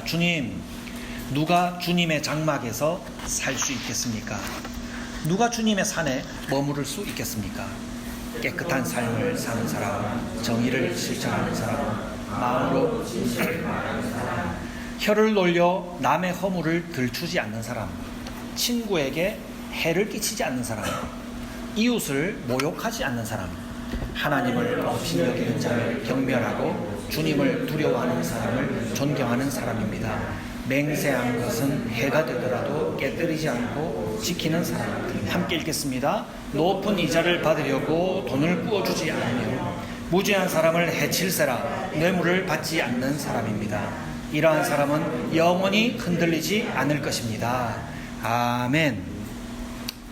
주님, 누가 주님의 장막에서 살 수 있겠습니까? 누가 주님의 산에 머무를 수 있겠습니까? 깨끗한 삶을 사는 사람, 정의를 실천하는 사람, 마음으로 혀를 놀려 남의 허물을 들추지 않는 사람, 친구에게 해를 끼치지 않는 사람, 이웃을 모욕하지 않는 사람, 하나님을 없이 여기는 자를 경멸하고 주님을 두려워하는 사람을 존경하는 사람입니다. 맹세한 것은 해가 되더라도 깨뜨리지 않고 지키는 사람. 함께 읽겠습니다. 높은 이자를 받으려고 돈을 꾸어주지 않으며 무죄한 사람을 해칠세라 뇌물을 받지 않는 사람입니다. 이러한 사람은 영원히 흔들리지 않을 것입니다. 아멘.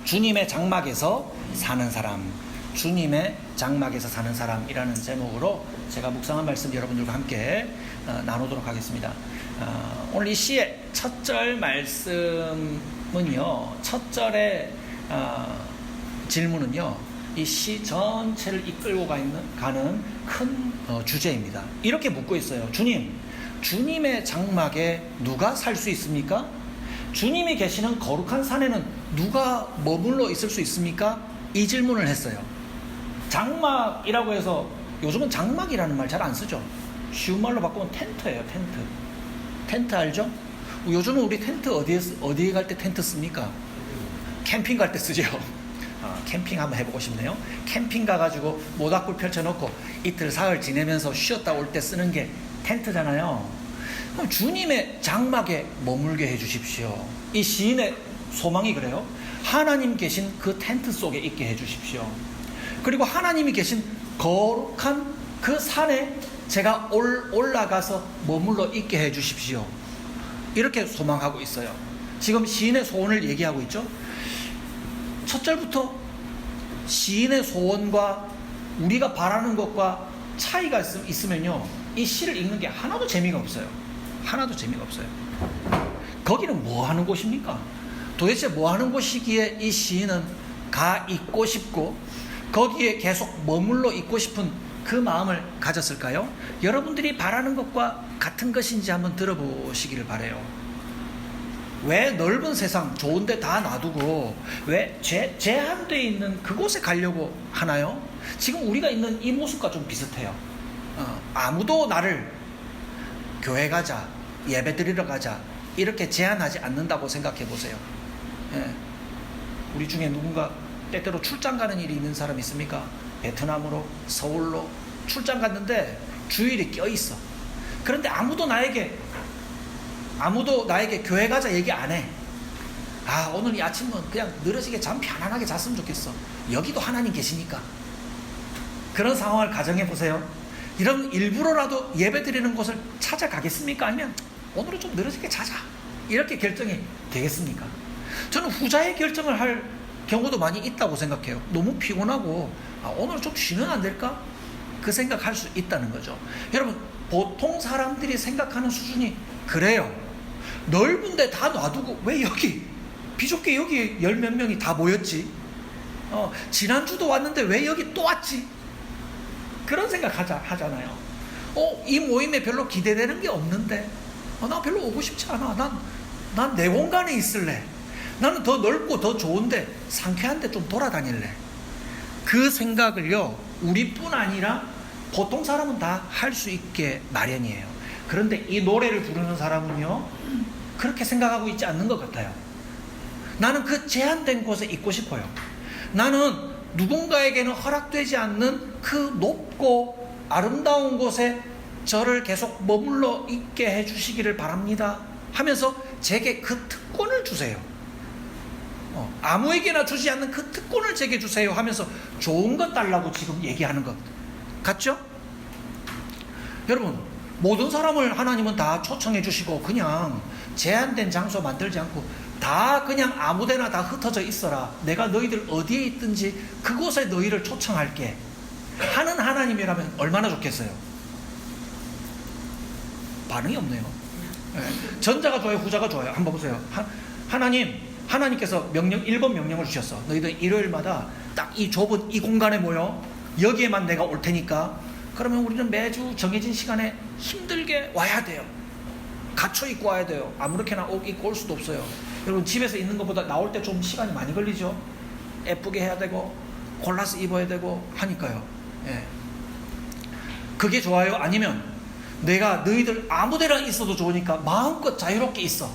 주님의 장막에서 사는 사람, 주님의 장막에서 사는 사람이라는 제목으로 제가 묵상한 말씀 여러분들과 함께 나누도록 하겠습니다. 오늘 이 시의 첫 절 말씀은요, 첫 절의 질문은요, 이 시 전체를 이끌고 가는 큰 주제입니다. 이렇게 묻고 있어요. 주님, 주님의 장막에 누가 살 수 있습니까? 주님이 계시는 거룩한 산에는 누가 머물러 있을 수 있습니까? 이 질문을 했어요. 장막이라고 해서 요즘은 장막이라는 말 잘 안 쓰죠. 쉬운 말로 바꾸면 텐트예요. 텐트 알죠? 요즘은 우리 텐트 어디에 갈 때 텐트 씁니까? 캠핑 갈 때 쓰죠. 캠핑 한번 해보고 싶네요. 캠핑 가가지고 모닥불 펼쳐놓고 이틀 사흘 지내면서 쉬었다 올 때 쓰는 게 텐트잖아요. 그럼 주님의 장막에 머물게 해주십시오. 이 시인의 소망이 그래요. 하나님 계신 그 텐트 속에 있게 해주십시오. 그리고 하나님이 계신 거룩한 그 산에 제가 올라가서 머물러 있게 해주십시오. 이렇게 소망하고 있어요. 지금 시인의 소원을 얘기하고 있죠. 첫 절부터 시인의 소원과 우리가 바라는 것과 차이가 있으면요, 이 시를 읽는 게 하나도 재미가 없어요. 하나도 재미가 없어요. 거기는 뭐 하는 곳입니까? 도대체 뭐 하는 곳이기에 이 시인은 가 있고 싶고 거기에 계속 머물러 있고 싶은 그 마음을 가졌을까요? 여러분들이 바라는 것과 같은 것인지 한번 들어보시기를 바라요. 왜 넓은 세상 좋은데 다 놔두고 왜 제한되어 있는 그곳에 가려고 하나요? 지금 우리가 있는 이 모습과 좀 비슷해요. 아무도 나를 교회 가자, 예배 드리러 가자 이렇게 제한하지 않는다고 생각해 보세요. 예. 우리 중에 누군가 때때로 출장 가는 일이 있는 사람 있습니까? 베트남으로, 서울로 출장 갔는데 주일이 껴있어. 그런데 아무도 나에게 교회 가자 얘기 안 해. 오늘 이 아침은 그냥 늘어지게 잠 편안하게 잤으면 좋겠어. 여기도 하나님 계시니까. 그런 상황을 가정해 보세요. 이런 일부러라도 예배 드리는 곳을 찾아가겠습니까? 아니면 오늘은 좀 늘어지게 자자 이렇게 결정이 되겠습니까? 저는 후자의 결정을 할 경우도 많이 있다고 생각해요. 너무 피곤하고 오늘 좀 쉬면 안 될까? 그 생각할 수 있다는 거죠. 여러분, 보통 사람들이 생각하는 수준이 그래요. 넓은데 다 놔두고 왜 여기 비좁게 여기 열 몇 명이 다 모였지? 지난주도 왔는데 왜 여기 또 왔지? 그런 생각 하잖아요. 이 모임에 별로 기대되는 게 없는데 나 별로 오고 싶지 않아. 난 내 공간에 있을래. 나는 더 넓고 더 좋은데 상쾌한데 좀 돌아다닐래. 그 생각을요, 우리뿐 아니라 보통 사람은 다 할 수 있게 마련이에요. 그런데 이 노래를 부르는 사람은요, 그렇게 생각하고 있지 않는 것 같아요. 나는 그 제한된 곳에 있고 싶어요. 나는 누군가에게는 허락되지 않는 그 높고 아름다운 곳에 저를 계속 머물러 있게 해주시기를 바랍니다 하면서 제게 그 특권을 주세요. 아무에게나 주지 않는 그 특권을 제게 주세요 하면서 좋은 것 달라고 지금 얘기하는 것 같죠? 여러분, 모든 사람을 하나님은 다 초청해 주시고 그냥 제한된 장소 만들지 않고 다 그냥 아무데나 다 흩어져 있어라. 내가 너희들 어디에 있든지 그곳에 너희를 초청할게 하는 하나님이라면 얼마나 좋겠어요. 반응이 없네요. 전자가 좋아요, 후자가 좋아요? 한번 보세요. 하나님께서 1번 명령을 주셨어. 너희들 일요일마다 딱 이 좁은 이 공간에 모여 여기에만 내가 올 테니까. 그러면 우리는 매주 정해진 시간에 힘들게 와야 돼요. 갖춰 입고 와야 돼요. 아무렇게나 옷 입고 올 수도 없어요. 여러분 집에서 있는 것보다 나올 때 좀 시간이 많이 걸리죠. 예쁘게 해야 되고 골라서 입어야 되고 하니까요. 예. 그게 좋아요? 아니면 내가 너희들 아무데나 있어도 좋으니까 마음껏 자유롭게 있어.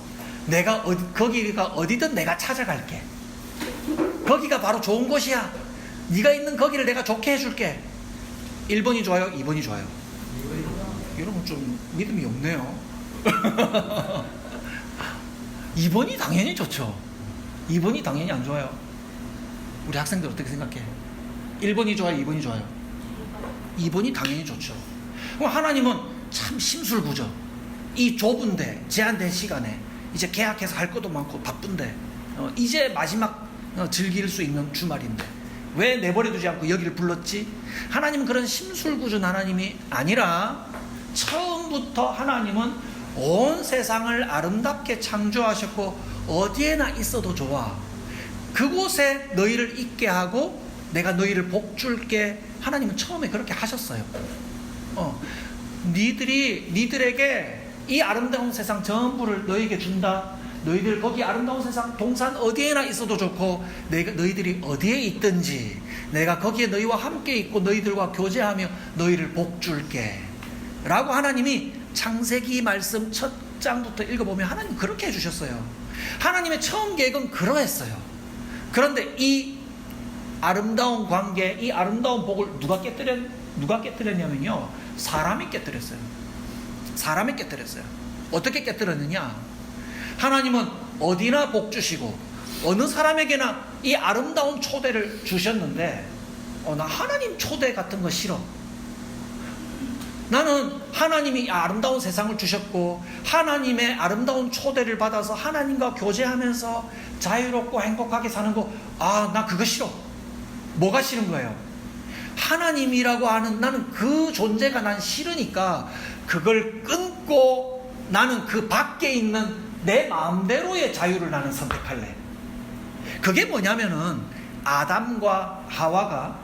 내가 거기가 어디든 내가 찾아갈게. 거기가 바로 좋은 곳이야. 네가 있는 거기를 내가 좋게 해줄게. 1번이 좋아요? 2번이 좋아요? 여러분 좀 믿음이 없네요. 2번이 당연히 좋죠. 2번이 당연히 안 좋아요. 우리 학생들 어떻게 생각해? 1번이 좋아요? 2번이 좋아요? 2번이 당연히 좋죠. 그럼 하나님은 참 심술구죠. 이 좁은데 제한된 시간에 이제 계약해서 할 것도 많고 바쁜데 이제 마지막 즐길 수 있는 주말인데 왜 내버려두지 않고 여기를 불렀지? 하나님은 그런 심술구준 하나님이 아니라 처음부터 하나님은 온 세상을 아름답게 창조하셨고 어디에나 있어도 좋아. 그곳에 너희를 있게 하고 내가 너희를 복 줄게. 하나님은 처음에 그렇게 하셨어요. 니들에게 이 아름다운 세상 전부를 너희에게 준다. 너희들 거기 아름다운 세상 동산 어디에나 있어도 좋고 너희들이 어디에 있든지 내가 거기에 너희와 함께 있고 너희들과 교제하며 너희를 복 줄게 라고 하나님이 창세기 말씀 첫 장부터 읽어보면 하나님 그렇게 해주셨어요. 하나님의 처음 계획은 그러했어요. 그런데 이 아름다운 관계, 이 아름다운 복을 누가 깨뜨렸냐면요, 사람이 깨뜨렸어요. 사람이 깨뜨렸어요. 어떻게 깨뜨렸느냐? 하나님은 어디나 복 주시고 어느 사람에게나 이 아름다운 초대를 주셨는데 나 하나님 초대 같은 거 싫어. 나는 하나님이 아름다운 세상을 주셨고 하나님의 아름다운 초대를 받아서 하나님과 교제하면서 자유롭고 행복하게 사는 거, 나 그거 싫어. 뭐가 싫은 거예요? 하나님이라고 하는 나는 그 존재가 난 싫으니까 그걸 끊고 나는 그 밖에 있는 내 마음대로의 자유를 나는 선택할래. 그게 뭐냐면은 아담과 하와가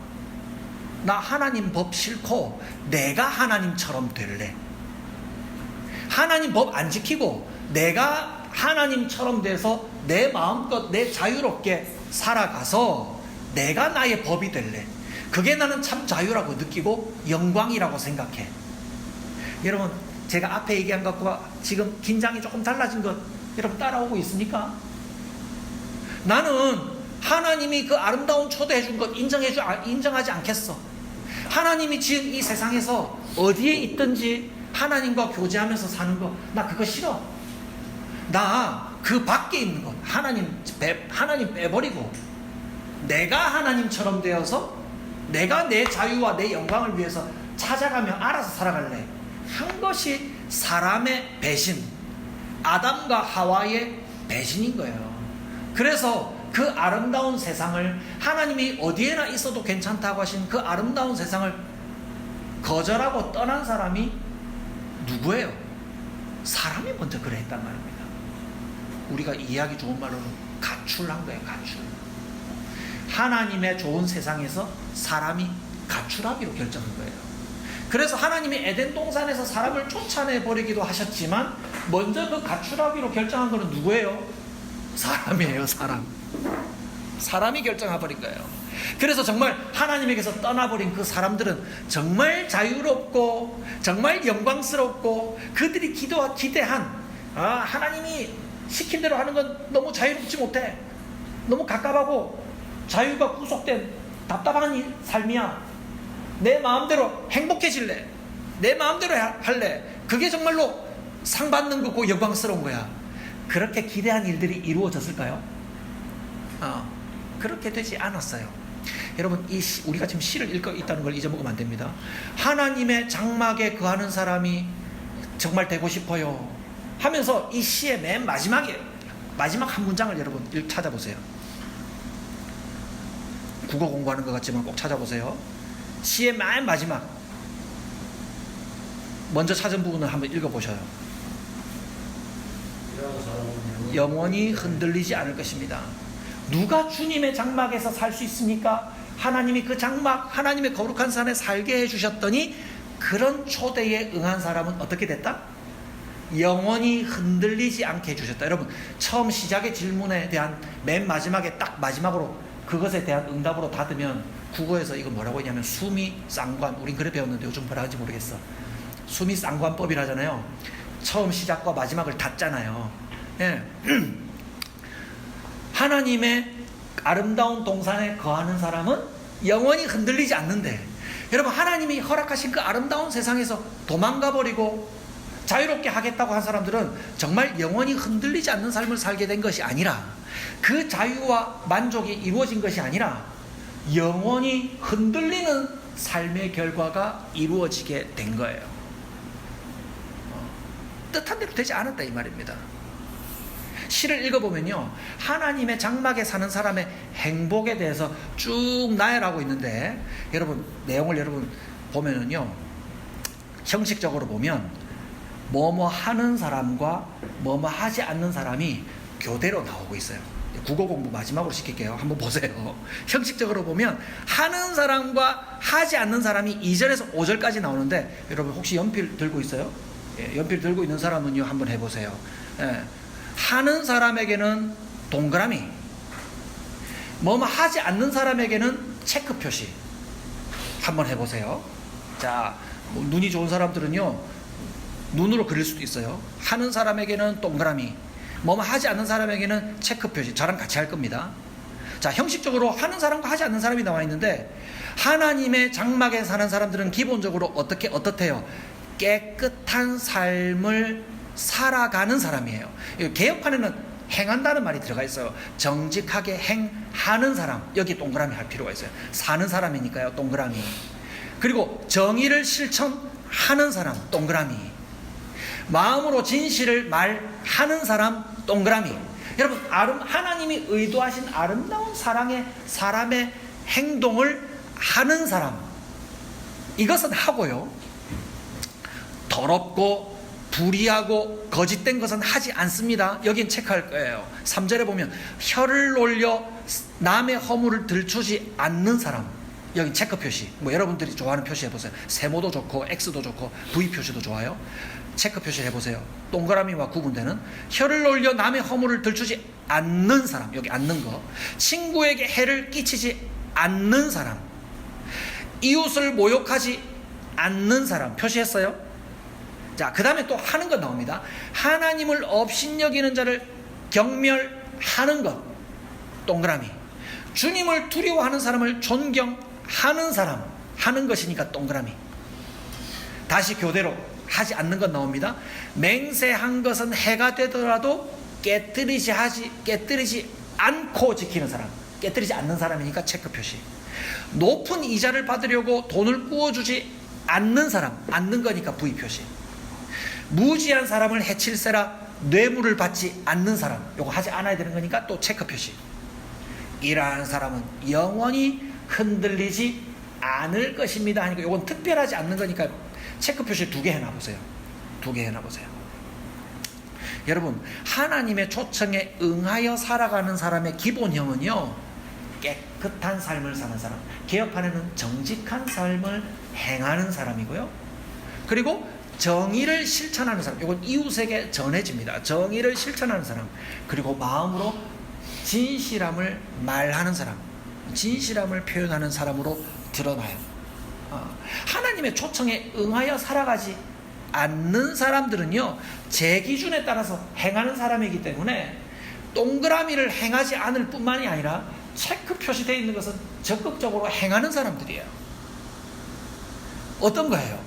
나 하나님 법 싫고 내가 하나님처럼 될래. 하나님 법 안 지키고 내가 하나님처럼 돼서 내 마음껏 내 자유롭게 살아가서 내가 나의 법이 될래. 그게 나는 참 자유라고 느끼고 영광이라고 생각해. 여러분 제가 앞에 얘기한 것과 지금 긴장이 조금 달라진 것 여러분 따라오고 있습니까? 나는 하나님이 그 아름다운 초대해 준 것 인정하지 않겠어. 하나님이 지은 이 세상에서 어디에 있든지 하나님과 교제하면서 사는 거 나 그거 싫어. 나 그 밖에 있는 것 하나님 빼버리고 내가 하나님처럼 되어서 내가 내 자유와 내 영광을 위해서 찾아가며 알아서 살아갈래. 한 것이 사람의 배신, 아담과 하와의 배신인 거예요. 그래서 그 아름다운 세상을 하나님이 어디에나 있어도 괜찮다고 하신 그 아름다운 세상을 거절하고 떠난 사람이 누구예요? 사람이 먼저 그래 했단 말입니다. 우리가 이해하기 좋은 말로는 가출한 거예요. 가출. 하나님의 좋은 세상에서 사람이 가출하기로 결정한 거예요. 그래서 하나님이 에덴 동산에서 사람을 쫓아내버리기도 하셨지만 먼저 그 가출하기로 결정한 거는 누구예요? 사람이에요. 사람이 결정해버린 거예요. 그래서 정말 하나님에게서 떠나버린 그 사람들은 정말 자유롭고 정말 영광스럽고 그들이 기대한 하나님이 시킨 대로 하는 건 너무 자유롭지 못해. 너무 갑갑하고 자유가 구속된 답답한 삶이야. 내 마음대로 행복해질래. 내 마음대로 할래. 그게 정말로 상 받는 거고 영광스러운 거야. 그렇게 기대한 일들이 이루어졌을까요? 그렇게 되지 않았어요. 여러분 우리가 지금 시를 읽고 있다는 걸 잊어먹으면 안 됩니다. 하나님의 장막에 거하는 사람이 정말 되고 싶어요 하면서 이 시의 맨 마지막 한 문장을 여러분 찾아보세요. 국어 공부하는 것 같지만 꼭 찾아보세요. 시의 맨 마지막 먼저 찾은 부분을 한번 읽어보셔요. 영원히 흔들리지 않을 것입니다. 누가 주님의 장막에서 살 수 있습니까? 하나님이 그 장막, 하나님의 거룩한 산에 살게 해주셨더니 그런 초대에 응한 사람은 어떻게 됐다? 영원히 흔들리지 않게 해주셨다. 여러분, 처음 시작의 질문에 대한 맨 마지막에 딱 마지막으로 그것에 대한 응답으로 닫으면 국어에서 이거 뭐라고 했냐면 수미쌍관, 우린 그래 배웠는데 요즘 뭐라 하는지 모르겠어. 수미쌍관법이라잖아요. 처음 시작과 마지막을 닫잖아요. 예. 하나님의 아름다운 동산에 거하는 사람은 영원히 흔들리지 않는데, 여러분, 하나님이 허락하신 그 아름다운 세상에서 도망가 버리고 자유롭게 하겠다고 한 사람들은 정말 영원히 흔들리지 않는 삶을 살게 된 것이 아니라, 그 자유와 만족이 이루어진 것이 아니라 영원히 흔들리는 삶의 결과가 이루어지게 된 거예요. 뜻한 대로 되지 않았다 이 말입니다. 시를 읽어보면요, 하나님의 장막에 사는 사람의 행복에 대해서 쭉 나열하고 있는데, 여러분 내용을 여러분 보면은요, 형식적으로 보면 뭐뭐 하는 사람과 뭐뭐 하지 않는 사람이 교대로 나오고 있어요. 국어 공부 마지막으로 시킬게요. 한번 보세요. 형식적으로 보면 하는 사람과 하지 않는 사람이 2절에서 5절까지 나오는데, 여러분 혹시 연필 들고 있어요? 예, 연필 들고 있는 사람은요 한번 해보세요. 예, 하는 사람에게는 동그라미, 뭐뭐 하지 않는 사람에게는 체크 표시. 한번 해보세요. 자, 뭐 눈이 좋은 사람들은요 눈으로 그릴 수도 있어요. 하는 사람에게는 동그라미, 뭐뭐 하지 않는 사람에게는 체크 표시. 저랑 같이 할 겁니다. 자, 형식적으로 하는 사람과 하지 않는 사람이 나와 있는데, 하나님의 장막에 사는 사람들은 기본적으로 어떻대요? 깨끗한 삶을 살아가는 사람이에요. 개혁판에는 행한다는 말이 들어가 있어요. 정직하게 행하는 사람, 여기 동그라미 할 필요가 있어요. 사는 사람이니까요, 동그라미. 그리고 정의를 실천하는 사람, 동그라미. 마음으로 진실을 말하는 사람, 동그라미. 여러분, 하나님이 의도하신 아름다운 사람의 행동을 하는 사람, 이것은 하고요, 더럽고 불의하고 거짓된 것은 하지 않습니다. 여긴 체크할 거예요. 3절에 보면 혀를 놀려 남의 허물을 들추지 않는 사람, 여기 체크 표시. 뭐 여러분들이 좋아하는 표시 해보세요. 세모도 좋고 X도 좋고 V 표시도 좋아요. 체크 표시 해보세요. 동그라미와 구분되는. 혀를 놀려 남의 허물을 들추지 않는 사람, 여기 않는 거. 친구에게 해를 끼치지 않는 사람, 이웃을 모욕하지 않는 사람 표시했어요. 자, 그 다음에 또 하는 것 나옵니다. 하나님을 업신여기는 자를 경멸하는 것, 동그라미. 주님을 두려워하는 사람을 존경하는 사람, 하는 것이니까 동그라미. 다시 교대로 하지 않는 것 나옵니다. 맹세한 것은 해가 되더라도 깨뜨리지 않고 지키는 사람, 깨뜨리지 않는 사람이니까 체크 표시. 높은 이자를 받으려고 돈을 구워주지 않는 사람, 않는 거니까 V 표시. 무지한 사람을 해칠세라 뇌물을 받지 않는 사람, 요거 하지 않아야 되는 거니까 또 체크 표시. 이러한 사람은 영원히 흔들리지 않을 것입니다 하니까 요건 특별하지 않는 거니까 체크 표시 2개 해놔보세요. 2개 해놔보세요. 여러분, 하나님의 초청에 응하여 살아가는 사람의 기본형은요, 깨끗한 삶을 사는 사람, 개혁판에는 정직한 삶을 행하는 사람이고요, 그리고 정의를 실천하는 사람, 이건 이웃에게 전해집니다. 정의를 실천하는 사람, 그리고 마음으로 진실함을 말하는 사람, 진실함을 표현하는 사람으로 드러나요. 하나님의 초청에 응하여 살아가지 않는 사람들은요, 제 기준에 따라서 행하는 사람이기 때문에 동그라미를 행하지 않을 뿐만이 아니라 체크 표시되어 있는 것은 적극적으로 행하는 사람들이에요. 어떤 거예요?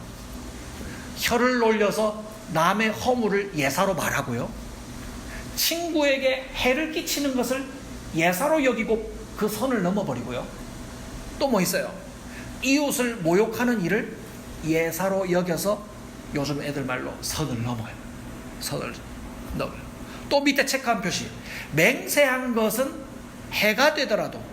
혀를 놀려서 남의 허물을 예사로 말하고요, 친구에게 해를 끼치는 것을 예사로 여기고 그 선을 넘어버리고요, 또 뭐 있어요? 이웃을 모욕하는 일을 예사로 여겨서 요즘 애들 말로 선을 넘어요. 선을 넘어요. 또 밑에 체크한 표시, 맹세한 것은 해가 되더라도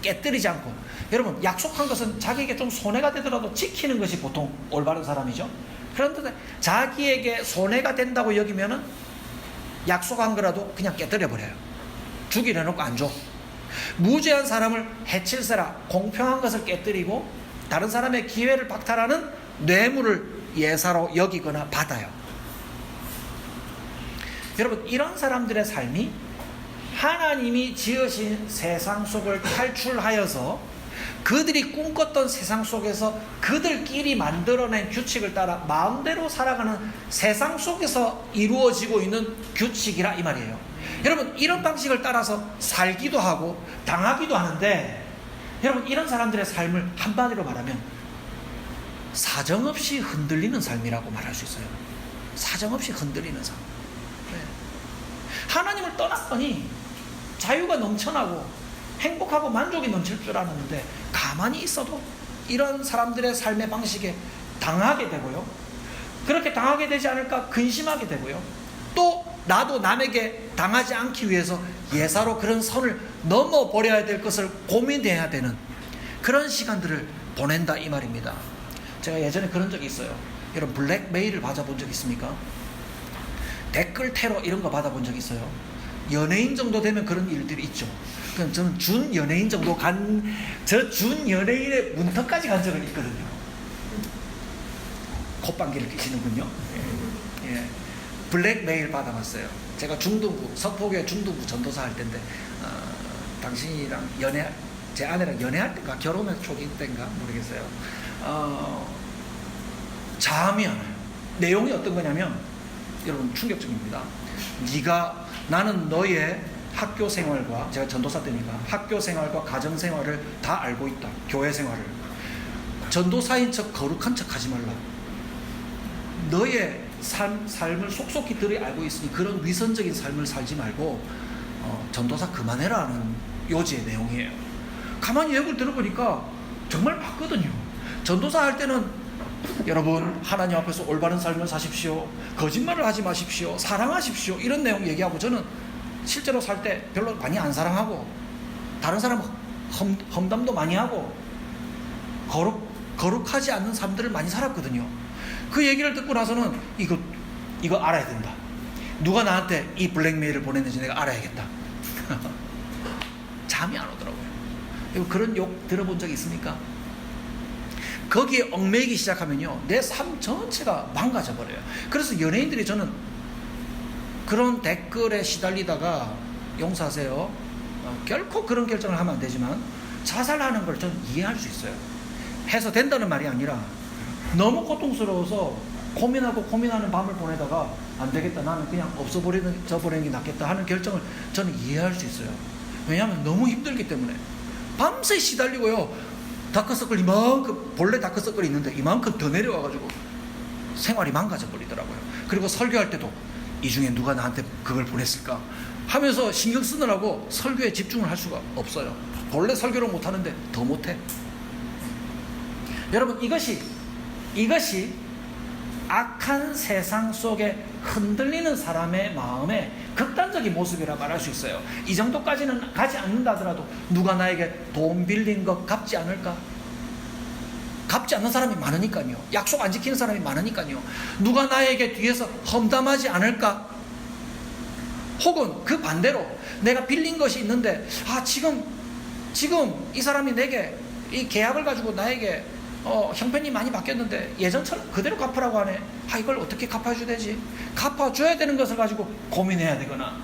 깨뜨리지 않고. 여러분, 약속한 것은 자기에게 좀 손해가 되더라도 지키는 것이 보통 올바른 사람이죠. 그런데 자기에게 손해가 된다고 여기면은 약속한 거라도 그냥 깨뜨려 버려요. 주기로 해놓고 안 줘. 무죄한 사람을 해칠세라 공평한 것을 깨뜨리고 다른 사람의 기회를 박탈하는 뇌물을 예사로 여기거나 받아요. 여러분, 이런 사람들의 삶이 하나님이 지으신 세상 속을 탈출하여서 그들이 꿈꿨던 세상 속에서 그들끼리 만들어낸 규칙을 따라 마음대로 살아가는 세상 속에서 이루어지고 있는 규칙이라 이 말이에요. 여러분, 이런 방식을 따라서 살기도 하고 당하기도 하는데, 여러분, 이런 사람들의 삶을 한마디로 말하면 사정없이 흔들리는 삶이라고 말할 수 있어요. 사정없이 흔들리는 삶. 네. 하나님을 떠났더니 자유가 넘쳐나고 행복하고 만족이 넘칠 줄 알았는데, 가만히 있어도 이런 사람들의 삶의 방식에 당하게 되고요, 그렇게 당하게 되지 않을까 근심하게 되고요, 또 나도 남에게 당하지 않기 위해서 예사로 그런 선을 넘어버려야 될 것을 고민해야 되는 그런 시간들을 보낸다 이 말입니다. 제가 예전에 그런 적이 있어요. 여러분, 블랙메일을 받아본 적 있습니까? 댓글 테러 이런 거 받아본 적 있어요? 연예인 정도 되면 그런 일들이 있죠. 그럼 저는 준 연예인 정도 준 연예인의 문턱까지 간 적은 있거든요. 콧방귀를 끼시는군요. 예. 블랙메일 받아봤어요. 제가 서포교회 중등부 전도사 할 때인데, 당신이랑 제 아내랑 연애할 때인가 결혼할 초기 때인가 모르겠어요. 잠이 안 와요. 내용이 어떤 거냐면, 여러분, 충격적입니다. 나는 너의 학교 생활과, 제가 전도사 때니까 학교 생활과 가정 생활을 다 알고 있다. 교회 생활을. 전도사인 척 거룩한 척 하지 말라. 너의 삶을 속속히 들이 알고 있으니 그런 위선적인 삶을 살지 말고 전도사 그만해라 하는 요지의 내용이에요. 가만히 얘기를 들어보니까 정말 맞거든요. 전도사 할 때는 여러분, 하나님 앞에서 올바른 삶을 사십시오, 거짓말을 하지 마십시오, 사랑하십시오, 이런 내용 얘기하고, 저는 실제로 살 때 별로 많이 안 사랑하고 다른 사람 험담도 많이 하고 거룩하지 않는 삶들을 많이 살았거든요. 그 얘기를 듣고 나서는 이거 알아야 된다. 누가 나한테 이 블랙메일을 보냈는지 내가 알아야겠다. 잠이 안 오더라고요. 그런 욕 들어본 적 있습니까? 거기에 얽매이기 시작하면요, 내 삶 전체가 망가져 버려요. 그래서 연예인들이, 저는 그런 댓글에 시달리다가, 용서하세요, 결코 그런 결정을 하면 안 되지만 자살하는 걸 저는 이해할 수 있어요. 해서 된다는 말이 아니라 너무 고통스러워서 고민하는 밤을 보내다가 안 되겠다, 나는 그냥 저버리는 게 낫겠다 하는 결정을 저는 이해할 수 있어요. 왜냐하면 너무 힘들기 때문에. 밤새 시달리고요, 다크서클 이만큼, 본래 다크서클이 있는데 이만큼 더 내려와가지고 생활이 망가져 버리더라고요. 그리고 설교할 때도 이 중에 누가 나한테 그걸 보냈을까 하면서 신경 쓰느라고 설교에 집중을 할 수가 없어요. 본래 설교를 못하는데 더 못해. 여러분, 이것이 악한 세상 속에 흔들리는 사람의 마음의 극단적인 모습이라 말할 수 있어요. 이 정도까지는 가지 않는다 하더라도 누가 나에게 돈 빌린 것 갚지 않을까? 갚지 않는 사람이 많으니까요. 약속 안 지키는 사람이 많으니까요. 누가 나에게 뒤에서 험담하지 않을까? 혹은 그 반대로 내가 빌린 것이 있는데, 지금 이 사람이 내게 이 계약을 가지고 나에게 형편이 많이 바뀌었는데 예전처럼 그대로 갚으라고 하네. 이걸 어떻게 갚아줘야 되지? 갚아줘야 되는 것을 가지고 고민해야 되거나,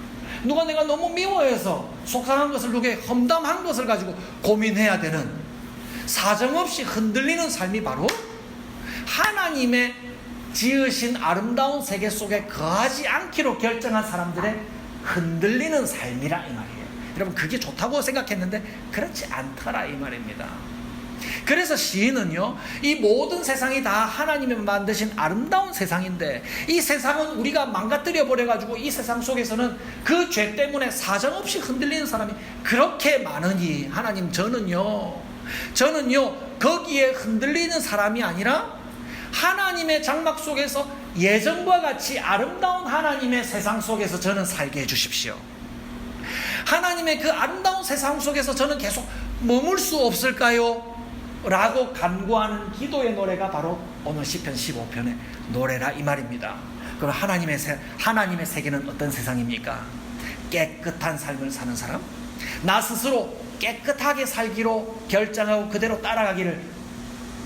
누가 내가 너무 미워해서 속상한 것을, 누구에 험담한 것을 가지고 고민해야 되는, 사정없이 흔들리는 삶이 바로 하나님의 지으신 아름다운 세계 속에 거하지 않기로 결정한 사람들의 흔들리는 삶이라 이 말이에요. 여러분, 그게 좋다고 생각했는데 그렇지 않더라 이 말입니다. 그래서 시인은요, 이 모든 세상이 다 하나님이 만드신 아름다운 세상인데, 이 세상은 우리가 망가뜨려 버려가지고 이 세상 속에서는 그 죄 때문에 사정없이 흔들리는 사람이 그렇게 많으니, 하나님, 저는요 거기에 흔들리는 사람이 아니라 하나님의 장막 속에서 예전과 같이 아름다운 하나님의 세상 속에서 저는 살게 해주십시오. 하나님의 그 아름다운 세상 속에서 저는 계속 머물 수 없을까요? 라고 간구하는 기도의 노래가 바로 오늘 시편 15편의 노래라 이 말입니다. 그럼 하나님의 세계는 어떤 세상입니까? 깨끗한 삶을 사는 사람, 나 스스로 깨끗하게 살기로 결정하고 그대로 따라가기를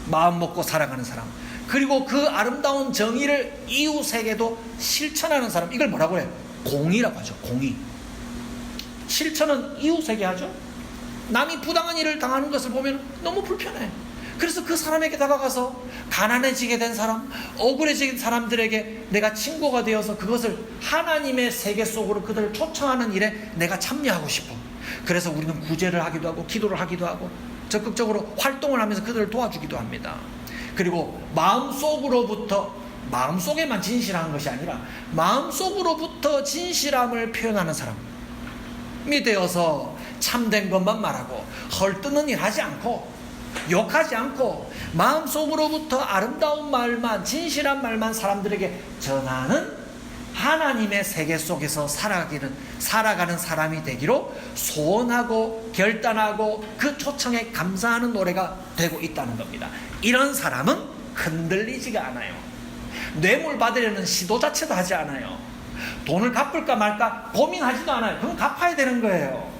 마음 먹고 살아가는 사람, 그리고 그 아름다운 정의를 이웃에게도 실천하는 사람, 이걸 뭐라고 해요? 공의라고 하죠. 공의. 실천은 이웃에게 하죠. 남이 부당한 일을 당하는 것을 보면 너무 불편해. 그래서 그 사람에게 다가가서 가난해지게 된 사람, 억울해진 사람들에게 내가 친구가 되어서 그것을 하나님의 세계 속으로 그들을 초청하는 일에 내가 참여하고 싶어. 그래서 우리는 구제를 하기도 하고 기도를 하기도 하고 적극적으로 활동을 하면서 그들을 도와주기도 합니다. 그리고 마음속에만 진실한 것이 아니라 마음속으로부터 진실함을 표현하는 사람이 되어서 참된 것만 말하고 헐뜯는 일 하지 않고 욕하지 않고 마음속으로부터 아름다운 말만, 진실한 말만 사람들에게 전하는 하나님의 세계 속에서 살아가는 사람이 되기로 소원하고 결단하고 그 초청에 감사하는 노래가 되고 있다는 겁니다. 이런 사람은 흔들리지가 않아요. 뇌물 받으려는 시도 자체도 하지 않아요. 돈을 갚을까 말까 고민하지도 않아요. 그건 갚아야 되는 거예요.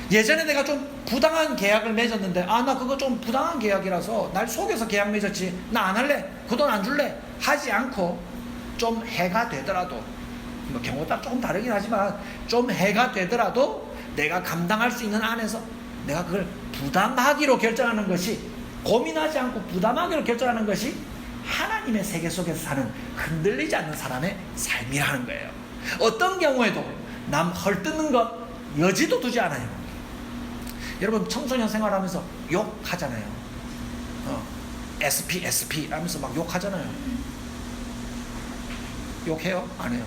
예전에 내가 좀 부당한 계약을 맺었는데 나 그거 좀 부당한 계약이라서 날 속여서 계약 맺었지, 나 안 할래, 그 돈 안 줄래 하지 않고 좀 해가 되더라도, 뭐 경우에 따라 조금 다르긴 하지만 좀 해가 되더라도 내가 감당할 수 있는 안에서 내가 그걸 부담하기로 결정하는 것이, 고민하지 않고 부담하기로 결정하는 것이 하나님의 세계 속에서 사는 흔들리지 않는 사람의 삶이라는 거예요. 어떤 경우에도 남 헐뜯는 것 여지도 두지 않아요. 여러분 청소년 생활하면서 욕하잖아요. SP 하면서 막 욕하잖아요. 욕해요? 안 해요?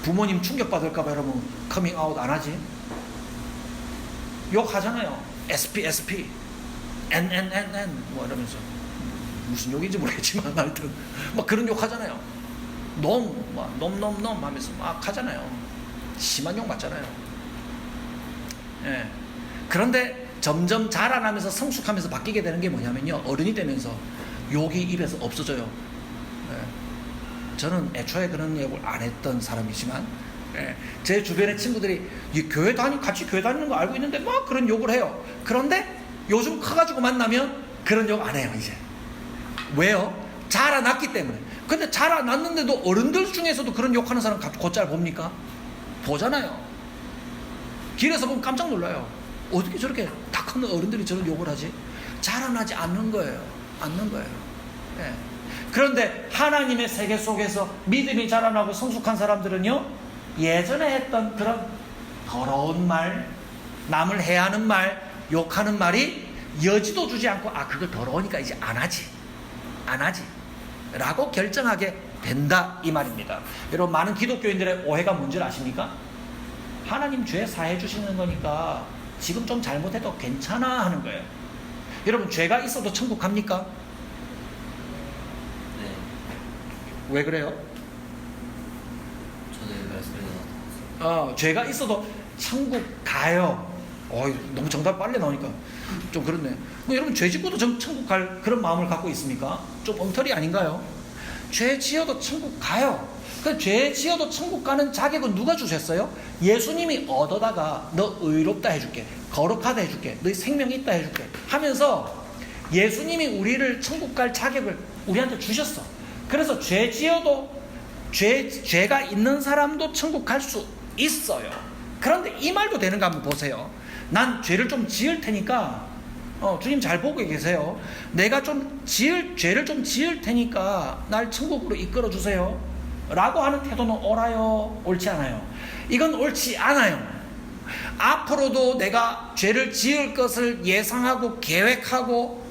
부모님 충격받을까봐 여러분 커밍아웃 안 하지? 욕하잖아요. SP NNNN 뭐 이러면서 무슨 욕인지 모르겠지만 하여튼 막 그런 욕하잖아요. 놈 하면서 막 하잖아요. 심한 욕 맞잖아요. 예. 그런데 점점 자라나면서 성숙하면서 바뀌게 되는 게 뭐냐면요, 어른이 되면서 욕이 입에서 없어져요. 예. 저는 애초에 그런 욕을 안 했던 사람이지만, 예. 제 주변의 친구들이 같이 교회 다니는 거 알고 있는데 막 그런 욕을 해요. 그런데 요즘 커가지고 만나면 그런 욕 안 해요. 이제 왜요? 자라났기 때문에. 근데 자라났는데도 어른들 중에서도 그런 욕하는 사람 곧잘 봅니까? 보잖아요. 길에서 보면 깜짝 놀라요. 어떻게 저렇게 다 큰 어른들이 저런 욕을 하지? 자라나지 않는 거예요. 예. 그런데 하나님의 세계 속에서 믿음이 자라나고 성숙한 사람들은요, 예전에 했던 그런 더러운 말, 남을 해하는 말, 욕하는 말이 여지도 주지 않고 그거 더러우니까 이제 안 하지 라고 결정하게 된다, 이 말입니다. 여러분, 많은 기독교인들의 오해가 뭔지 아십니까? 하나님 죄 사해 주시는 거니까 지금 좀 잘못해도 괜찮아 하는 거예요. 여러분, 죄가 있어도 천국 갑니까? 네. 왜 그래요? 저도 말씀드렸어요. 죄가 있어도 천국 가요. 너무 정답 빨리 나오니까 좀 그렇네. 뭐 여러분, 죄 짓고도 천국 갈 그런 마음을 갖고 있습니까? 좀 엉터리 아닌가요? 죄 지어도 천국 가요. 그 죄 지어도 천국 가는 자격은 누가 주셨어요? 예수님이 얻어다가 너 의롭다 해줄게, 거룩하다 해줄게, 너희 생명이 있다 해줄게 하면서 예수님이 우리를 천국 갈 자격을 우리한테 주셨어. 그래서 죄 지어도 죄가 있는 사람도 천국 갈 수 있어요. 그런데 이 말도 되는가 한번 보세요. 난 죄를 좀 지을 테니까 주님 잘 보고 계세요. 내가 죄를 좀 지을 테니까 날 천국으로 이끌어 주세요 라고 하는 태도는 옳아요? 옳지 않아요? 이건 옳지 않아요. 앞으로도 내가 죄를 지을 것을 예상하고 계획하고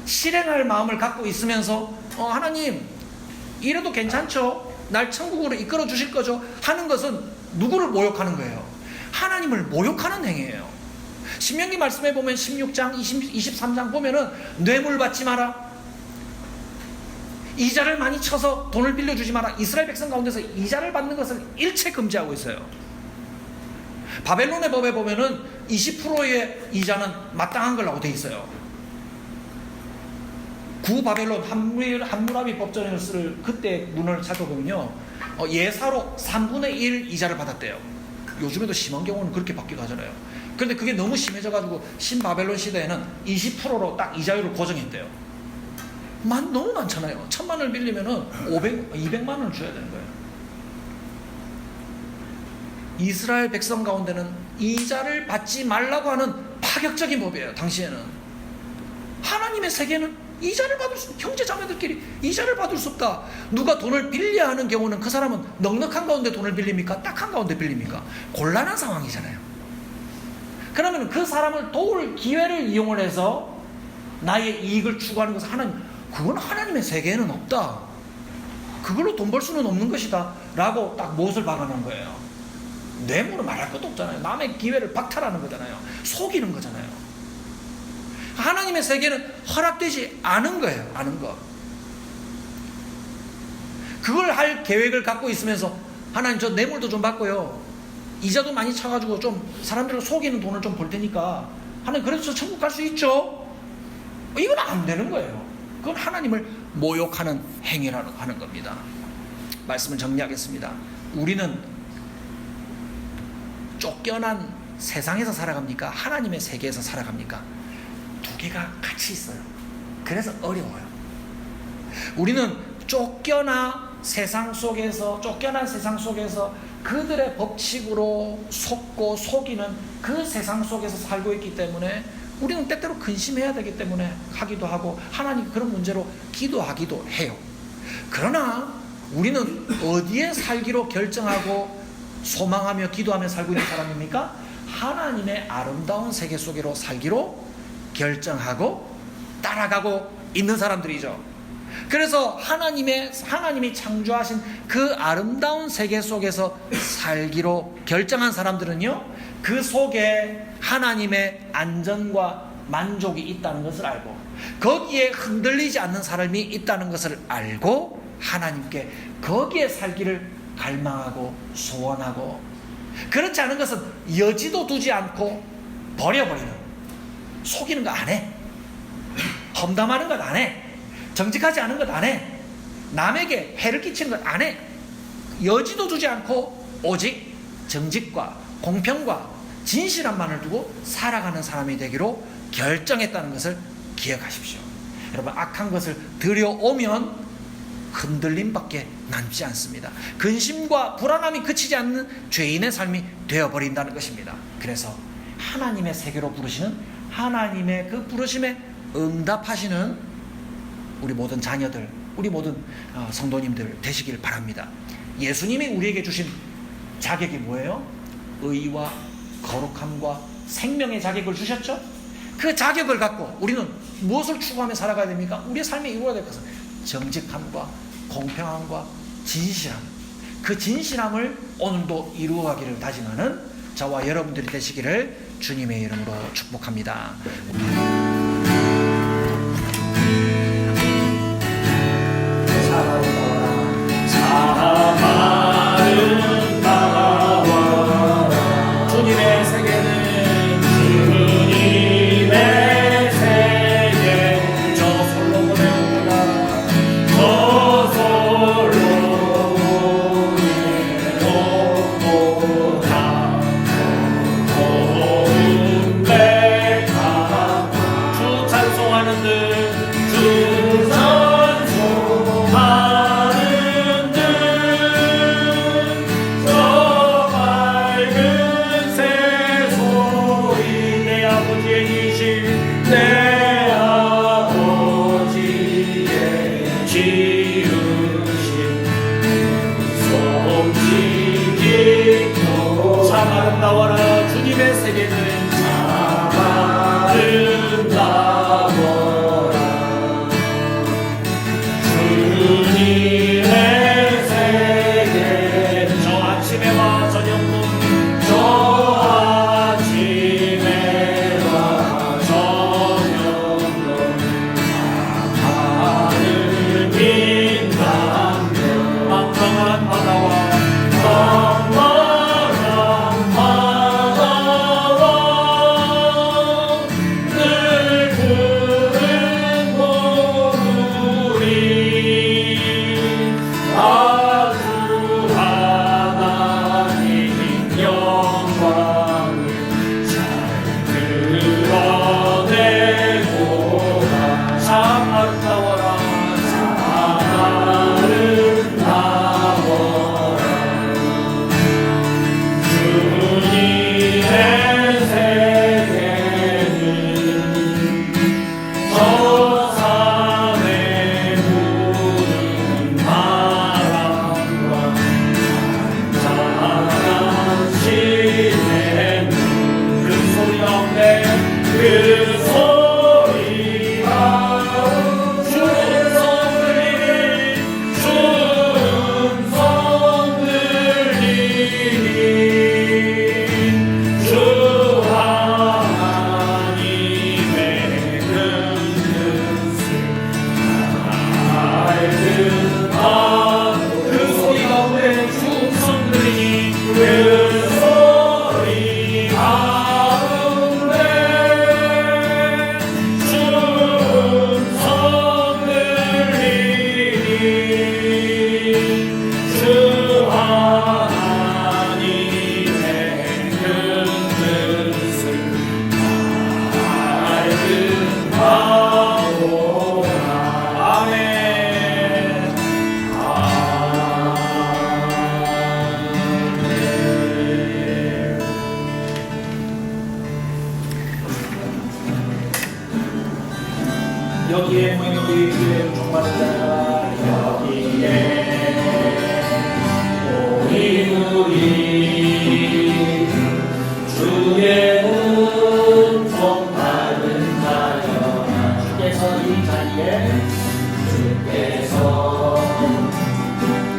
실행할 마음을 갖고 있으면서 하나님 이래도 괜찮죠? 날 천국으로 이끌어 주실 거죠? 하는 것은 누구를 모욕하는 거예요? 하나님을 모욕하는 행위예요. 신명기 말씀에 보면 16장 23장 보면은 뇌물 받지 마라, 이자를 많이 쳐서 돈을 빌려주지 마라, 이스라엘 백성 가운데서 이자를 받는 것을 일체 금지하고 있어요. 바벨론의 법에 보면은 20%의 이자는 마땅한 걸라고 돼 있어요. 구바벨론 함무라비 법전을 쓸 그때 문을 살펴보면요, 예사로 3분의 1 이자를 받았대요. 요즘에도 심한 경우는 그렇게 받기도 하잖아요. 그런데 그게 너무 심해져가지고 신바벨론 시대에는 20%로 딱 이자율을 고정했대요. 너무 많잖아요. 1,000만원을 빌리면은 200만 원을 줘야 되는 거예요. 이스라엘 백성 가운데는 이자를 받지 말라고 하는 파격적인 법이에요. 당시에는 하나님의 세계는 이자를 받을 수, 형제 자매들끼리 이자를 받을 수 없다. 누가 돈을 빌려야 하는 경우는 그 사람은 넉넉한 가운데 돈을 빌립니까? 딱한 가운데 빌립니까? 곤란한 상황이잖아요. 그러면 그 사람을 도울 기회를 이용을 해서 나의 이익을 추구하는 것은 그건 하나님의 세계에는 없다. 그걸로 돈 벌 수는 없는 것이다 라고 딱 못을 박아놓은 거예요. 뇌물은 말할 것도 없잖아요. 남의 기회를 박탈하는 거잖아요. 속이는 거잖아요. 하나님의 세계는 허락되지 않은 거예요. 않은 거. 그걸 할 계획을 갖고 있으면서 하나님 저 뇌물도 좀 받고요, 이자도 많이 차가지고 좀 사람들을 속이는 돈을 좀 벌 테니까 하나님 그래서 천국 갈 수 있죠? 이건 안 되는 거예요. 그건 하나님을 모욕하는 행위라고 하는 겁니다. 말씀을 정리하겠습니다. 우리는 쫓겨난 세상에서 살아갑니까? 하나님의 세계에서 살아갑니까? 두 개가 같이 있어요. 그래서 어려워요. 우리는 쫓겨난 세상 속에서 그들의 법칙으로 속고 속이는 그 세상 속에서 살고 있기 때문에 우리는 때때로 근심해야 되기 때문에 하기도 하고 하나님 그런 문제로 기도하기도 해요. 그러나 우리는 어디에 살기로 결정하고 소망하며 기도하며 살고 있는 사람입니까? 하나님의 아름다운 세계 속으로 살기로 결정하고 따라가고 있는 사람들이죠. 그래서 하나님이 창조하신 그 아름다운 세계 속에서 살기로 결정한 사람들은요, 그 속에 하나님의 안전과 만족이 있다는 것을 알고 거기에 흔들리지 않는 삶이 있다는 것을 알고 하나님께 거기에 살기를 갈망하고 소원하고, 그렇지 않은 것은 여지도 두지 않고 버려버리는, 속이는 거 안 해, 험담하는 것 안 해, 정직하지 않은 것 안 해, 남에게 해를 끼치는 것 안 해, 여지도 두지 않고 오직 정직과 공평과 진실함만을 두고 살아가는 사람이 되기로 결정했다는 것을 기억하십시오. 여러분, 악한 것을 들여오면 흔들림밖에 남지 않습니다. 근심과 불안함이 그치지 않는 죄인의 삶이 되어버린다는 것입니다. 그래서 하나님의 세계로 부르시는, 하나님의 그 부르심에 응답하시는 우리 모든 자녀들, 우리 모든 성도님들 되시길 바랍니다. 예수님이 우리에게 주신 자격이 뭐예요? 의와 거룩함과 생명의 자격을 주셨죠? 그 자격을 갖고 우리는 무엇을 추구하며 살아가야 됩니까? 우리의 삶에 이루어야 될 것은 정직함과 공평함과 진실함, 그 진실함을 오늘도 이루어가기를 다짐하는 저와 여러분들이 되시기를 주님의 이름으로 축복합니다. 주님의 세계는 주님의 세계, 저 솔로몬의 옷보다 주 찬송하는 듯, 주 찬송하는 듯, 저 밝은 새소리, 내 아버지의 이신, 내 아버지의 지으신 솜씨깊고 참 아름다워라. 주님의 세계는 참 아름다워라. 주님의 세계, 저 아침에와 저녁문, 저 아침에와 저녁문, 하늘 빛나며 망망한 바다와 늘 주의 종받은 자가 여기에 우리 주의 은총 받은 자여 주께서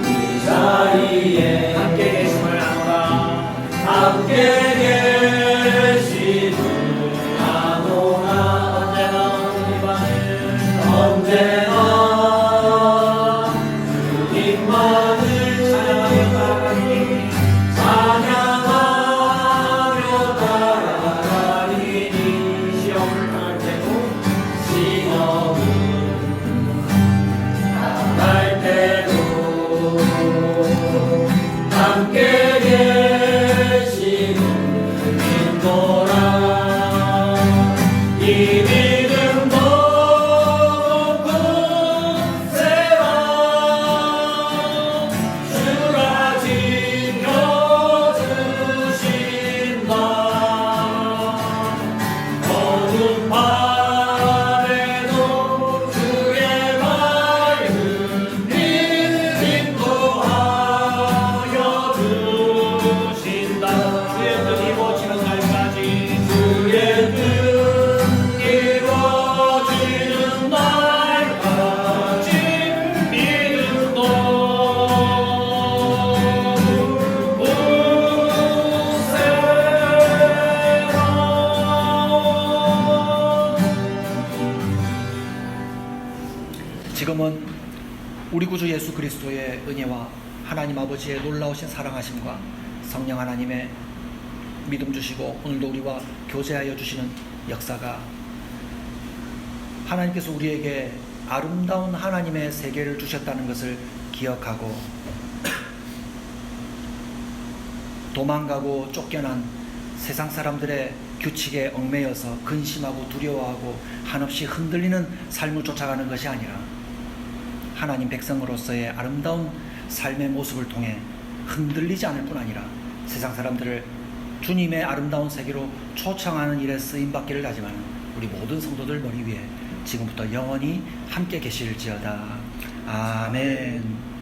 이 자리에 함께 계심을 아노라 함께 계심을 아노라 언제나 주님만을 찬양하며 따라가리니 시험을 당할 때도 시험을 당할 때도 함께 계시는 인도라 이 믿음도 굳세라 주가 지켜주신다 어둠 밤에도 주의 맑은 빛 인도하여 주신다 주의 뜻 이루어지는 날까지 주의 뜻 이루어지는 날까지 믿음도 굳세라 지금은 우리 구주 예수 그리스도의 은혜와 하나님 아버지의 놀라우신 사랑하심과 성령 하나님의 믿음 주시고 오늘도 우리와 교제하여 주시는 역사가 하나님께서 우리에게 아름다운 하나님의 세계를 주셨다는 것을 기억하고 도망가고 쫓겨난 세상 사람들의 규칙에 얽매여서 근심하고 두려워하고 한없이 흔들리는 삶을 쫓아가는 것이 아니라 하나님 백성으로서의 아름다운 삶의 모습을 통해 흔들리지 않을 뿐 아니라 세상 사람들을 주님의 아름다운 세계로 초청하는 일에 쓰임받기를 다짐하는 우리 모든 성도들 머리 위에 지금부터 영원히 함께 계실지어다. 아멘.